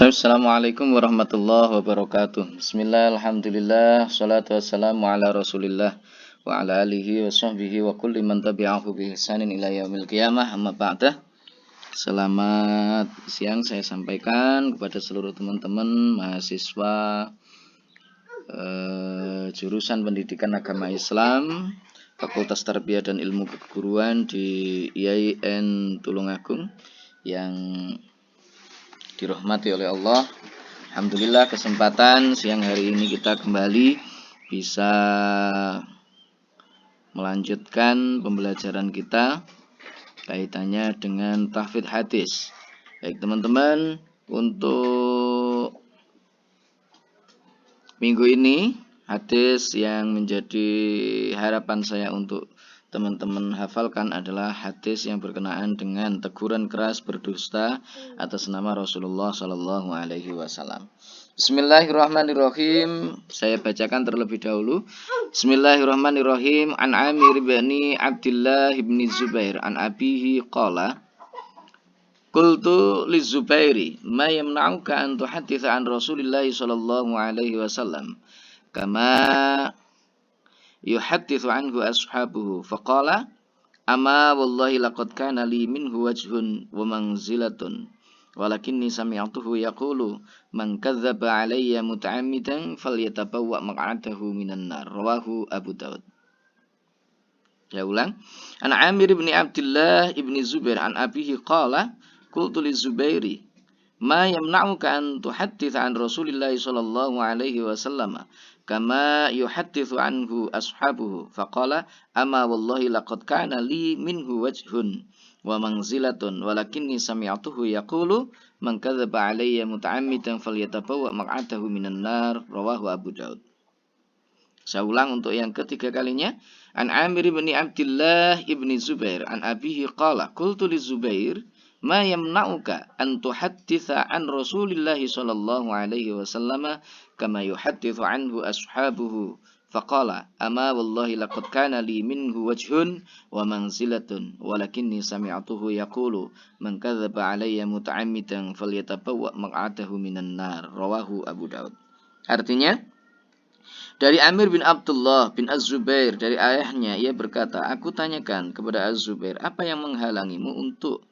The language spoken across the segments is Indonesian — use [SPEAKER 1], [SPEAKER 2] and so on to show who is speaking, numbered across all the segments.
[SPEAKER 1] Assalamualaikum warahmatullahi wabarakatuh. Bismillah, alhamdulillah, salatu wassalamu ala rasulillah wa ala alihi wa sahbihi wa kulli man tabi'ahu bi ihsanin ila yaumil qiyamah, amma ba'dah. Selamat siang saya sampaikan kepada seluruh teman-teman mahasiswa jurusan Pendidikan Agama Islam Fakultas Tarbiyah dan Ilmu Keguruan di IAIN Tulungagung yang dirahmati oleh Allah. Alhamdulillah kesempatan siang hari ini kita kembali bisa melanjutkan pembelajaran kita kaitannya dengan tahfidz hadis. Baik teman-teman, untuk minggu ini hadis yang menjadi harapan saya untuk teman-teman hafalkan adalah hadis yang berkenaan dengan teguran keras berdusta atas nama Rasulullah Shallallahu Alaihi Wasallam. Bismillahirrahmanirrahim. Saya bacakan terlebih dahulu. Bismillahirrahmanirrahim. An Amir bin Abdullah bin Zubair an abihi qala Qultu lizubairi ma yamna'uka an tuhadditha an Rasulillah sallallahu alaihi wasallam kama yuhaddithu anhu ashabuhu faqala ama wallahi laqad kana li minhu wajhun wa manzilatun walakinni sami'tuhu yaqulu man kadzdzaba alayya muta'ammidan falyatabawwa maq'adahu minan nar rawahu Abu Daud. Ya ulang. An Amir bin Abdullah ibn Zubair an abihi qala qultu lizubairi ma yamna'uka an tuhadditha an Rasulillah sallallahu alaihi wasallam kama yuhaddithu anhu ashabuhu faqala ama wallahi laqad kana li minhu wajhun wa manzilatun walakinni sami'tuhu yaqulu man kadzdzaba alayya muta'ammidan falyatabawwa maq'adahu minan nar rawahu Abu Daud. Saya ulang untuk yang ketiga kalinya. An Amir bin Abdullah ibn Zubair an abihi qala qultu li Zubair ma yamna'uka an tuhadditha an Rasulillah sallallahu alaihi wasallam kama yuhaddithu anhu ashabuhu faqala ama wallahi laqad kana li minhu wajhun wa manzilatun walakinni sami'tuhu yaqulu man kadzdzaba alayya muta'ammidan falyatabawwa maq'adahu minan nar rawahu Abu Daud. Artinya dari Amir bin Abdullah bin Az-Zubair dari ayahnya ia berkata, aku tanyakan kepada Az-Zubair, apa yang menghalangimu untuk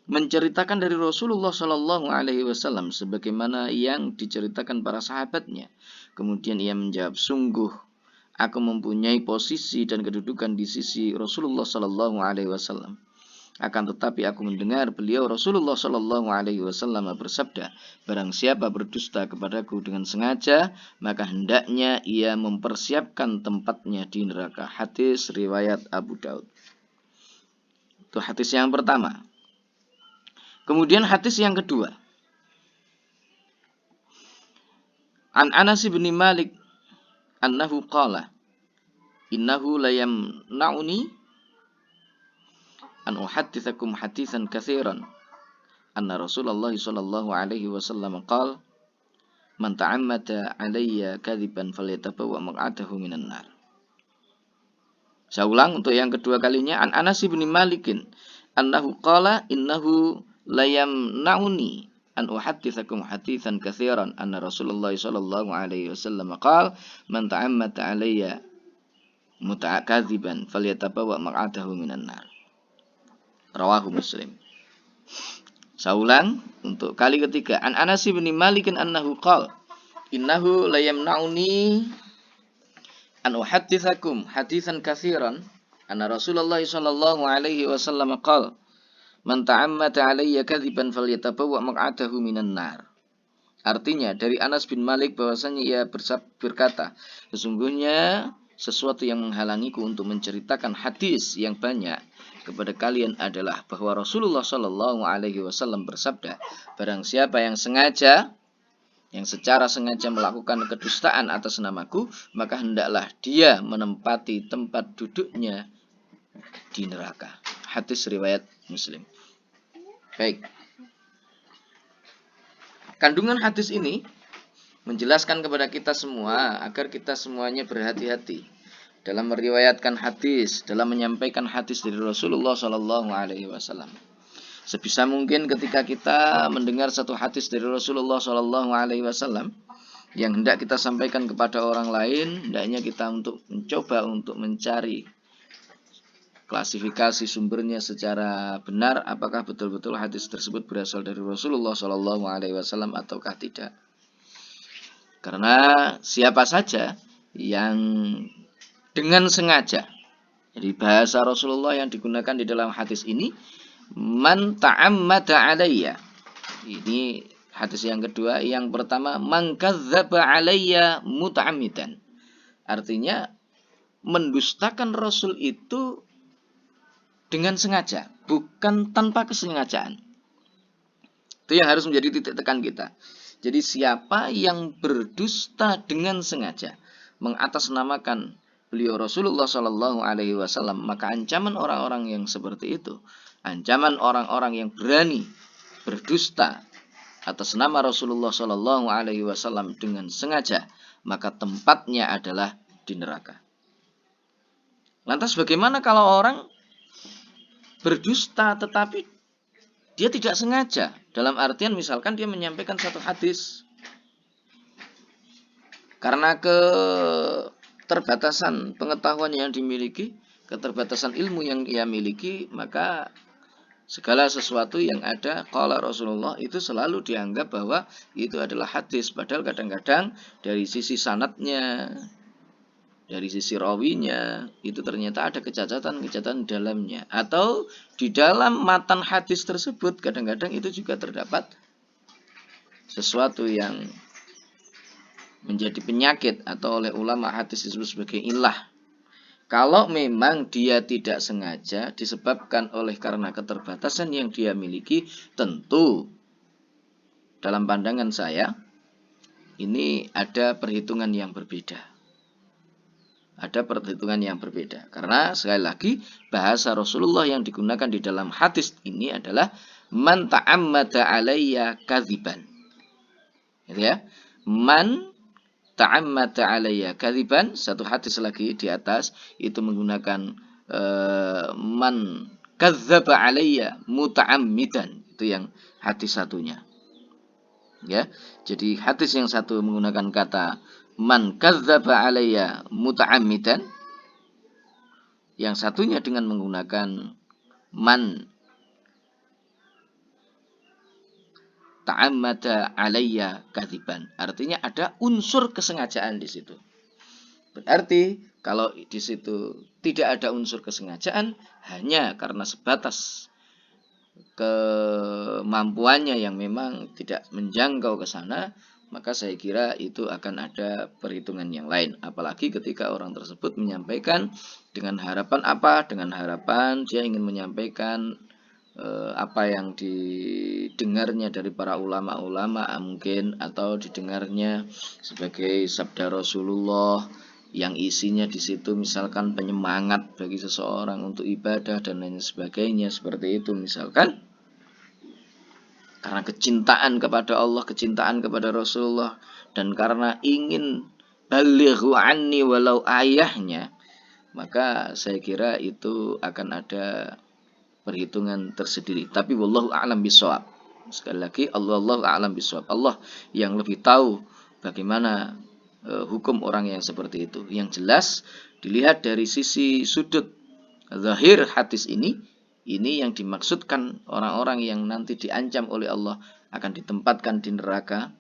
[SPEAKER 1] menceritakan dari Rasulullah Shallallahu Alaihi Wasallam sebagaimana yang diceritakan para sahabatnya. Kemudian ia menjawab, sungguh aku mempunyai posisi dan kedudukan di sisi Rasulullah Shallallahu Alaihi Wasallam. Akan tetapi aku mendengar beliau Rasulullah Shallallahu Alaihi Wasallam bersabda, barang siapa berdusta kepadaku dengan sengaja, maka hendaknya ia mempersiapkan tempatnya di neraka. Hadis riwayat Abu Daud. Itu hadis yang pertama. Kemudian hadis yang kedua. An Anas bin Malik annahu qala innahu la yamna'uni an uhadditsakum haditsan katsiran anna Rasulullah sallallahu alaihi wasallam qala man ta'ammada alayya kadziban falyatabawwa maq'adahu minan nar. Saya ulang untuk yang kedua kalinya. An Anas bin Malikin annahu qala innahu la yamna'uni an uhadditsakum haditsan katsiran anna Rasulullah sallallahu alaihi wasallam qala man ta'ammada alayya muta'akadziban falyatabawwa maq'adahu minan nar. Rawahu Muslim. Saya ulang untuk kali ketiga. An Anas bin Malik annahu qala innahu la yamna'uni an uhadditsakum haditsan katsiran anna Rasulullah sallallahu alaihi wasallam qala man ta'ammada alayya kadziban falyatabawwa maq'adahu minan nar. Artinya dari Anas bin Malik bahwasanya ia berkata, sesungguhnya sesuatu yang menghalangiku untuk menceritakan hadis yang banyak kepada kalian adalah bahwa Rasulullah Shallallahu Alaihi Wasallam bersabda, barang siapa yang secara sengaja melakukan kedustaan atas namaku, maka hendaklah dia menempati tempat duduknya di neraka. Hadis riwayat Muslim. Baik. Kandungan hadis ini menjelaskan kepada kita semua agar kita semuanya berhati-hati dalam meriwayatkan hadis, dalam menyampaikan hadis dari Rasulullah Sallallahu Alaihi Wasallam. Sebisa mungkin ketika kita mendengar satu hadis dari Rasulullah SAW yang hendak kita sampaikan kepada orang lain, hendaknya kita untuk mencoba untuk mencari klasifikasi sumbernya secara benar, apakah betul-betul hadis tersebut berasal dari Rasulullah SAW ataukah tidak. Karena siapa saja yang dengan sengaja, jadi bahasa Rasulullah yang digunakan di dalam hadis ini, man ta'ammada alayya. Ini hadis yang kedua. Yang pertama, man kadzdzaba alayya muta'ammidan. Artinya mendustakan Rasul itu dengan sengaja, bukan tanpa kesengajaan. Itu yang harus menjadi titik tekan kita. Jadi siapa yang berdusta dengan sengaja, mengatasnamakan beliau Rasulullah SAW, maka ancaman orang-orang yang seperti itu, ancaman orang-orang yang berani berdusta atas nama Rasulullah SAW dengan sengaja, maka tempatnya adalah di neraka. Lantas bagaimana kalau orang berdusta tetapi dia tidak sengaja? Dalam artian misalkan dia menyampaikan satu hadis, karena keterbatasan pengetahuan yang dimiliki, keterbatasan ilmu yang ia miliki, maka segala sesuatu yang ada qala Rasulullah itu selalu dianggap bahwa itu adalah hadis. Padahal kadang-kadang dari sisi sanadnya, dari sisi rawinya, itu ternyata ada kecacatan-kecacatan di dalamnya. Atau di dalam matan hadis tersebut kadang-kadang itu juga terdapat sesuatu yang menjadi penyakit atau oleh ulama hadis disebut sebagai illah. Kalau memang dia tidak sengaja disebabkan karena keterbatasan yang dia miliki, tentu dalam pandangan saya ini ada perhitungan yang berbeda. Ada perhitungan yang berbeda. Karena sekali lagi bahasa Rasulullah yang digunakan di dalam hadis ini adalah man ta'ammada alayya kadziban. Gitu ya. Man ta'ammada alayya kadziban, satu hadis lagi di atas itu menggunakan man kadzdzaba alayya muta'ammidan. Itu yang hadis satunya. Ya. Jadi hadis yang satu menggunakan kata man kadzdzaba alayya muta'ammidan, yang satunya dengan menggunakan man ta'ammada alayya kadziban. Artinya ada unsur kesengajaan di situ. Berarti kalau di situ tidak ada unsur kesengajaan, hanya karena sebatas kemampuannya yang memang tidak menjangkau ke sana, maka saya kira itu akan ada perhitungan yang lain. Apalagi ketika orang tersebut menyampaikan dengan harapan apa? Dengan harapan dia ingin menyampaikan apa yang didengarnya dari para ulama-ulama mungkin, atau didengarnya sebagai sabda Rasulullah yang isinya di situ misalkan penyemangat bagi seseorang untuk ibadah dan lain sebagainya, seperti itu misalkan. Karena kecintaan kepada Allah, kecintaan kepada Rasulullah, dan karena ingin balighu anni walau ayahnya, maka saya kira itu akan ada perhitungan tersendiri. Tapi wallahu a'lam bishawab. Sekali lagi, Allahu a'lam bishawab. Allah yang lebih tahu bagaimana hukum orang yang seperti itu. Yang jelas dilihat dari sisi sudut zahir hadis ini yang dimaksudkan orang-orang yang nanti diancam oleh Allah akan ditempatkan di neraka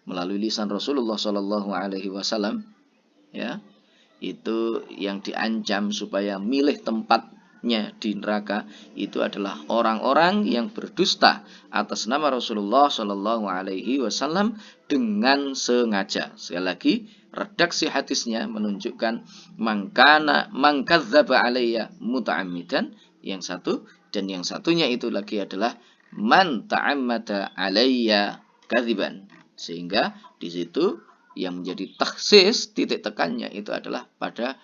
[SPEAKER 1] melalui lisan Rasulullah SAW. Ya, itu yang diancam supaya milih tempatnya di neraka itu adalah orang-orang yang berdusta atas nama Rasulullah SAW dengan sengaja. Sekali lagi, redaksi hadisnya menunjukkan man kadzdzaba alayya muta'ammidan, yang satu, dan yang satunya itu lagi adalah man ta'ammada alayya kadziban. Sehingga di situ yang menjadi taksis, titik tekannya itu adalah pada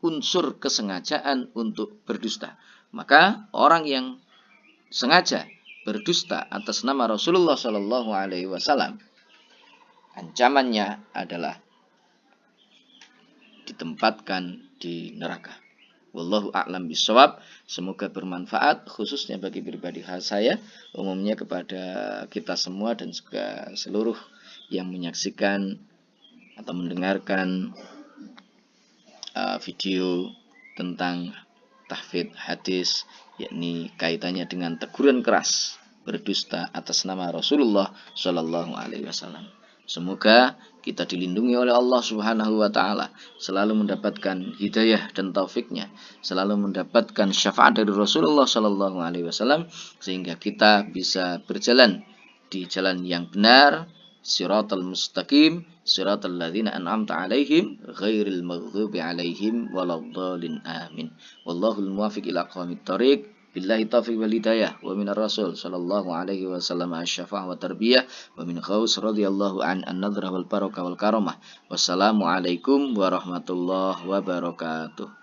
[SPEAKER 1] unsur kesengajaan untuk berdusta. Maka orang yang sengaja berdusta atas nama Rasulullah SAW, ancamannya adalah ditempatkan di neraka. Wallahu a'lam bishawab. Semoga bermanfaat khususnya bagi pribadi saya, umumnya kepada kita semua dan juga seluruh yang menyaksikan atau mendengarkan video tentang tahfidz hadis, yakni kaitannya dengan teguran keras berdusta atas nama Rasulullah Shallallahu Alaihi Wasallam. Semoga kita dilindungi oleh Allah Subhanahu wa taala, selalu mendapatkan hidayah dan taufiknya, selalu mendapatkan syafaat dari Rasulullah Shallallahu alaihi wasallam, sehingga kita bisa berjalan di jalan yang benar, siratal mustaqim, siratal ladzina an'amta alaihim ghairil maghdubi alaihim waladdallin. Amin. Wallahul muwaffiq ila aqwamit thoriq. Billahi taufiq wal hidayah wa minar rasul sallallahu alaihi wasallam asy-syafa'ah wa tarbiyah wa min Ghaus radhiyallahu an an-nadrah wal barakah wal karamah. Wassalamu alaikum warahmatullahi wabarakatuh.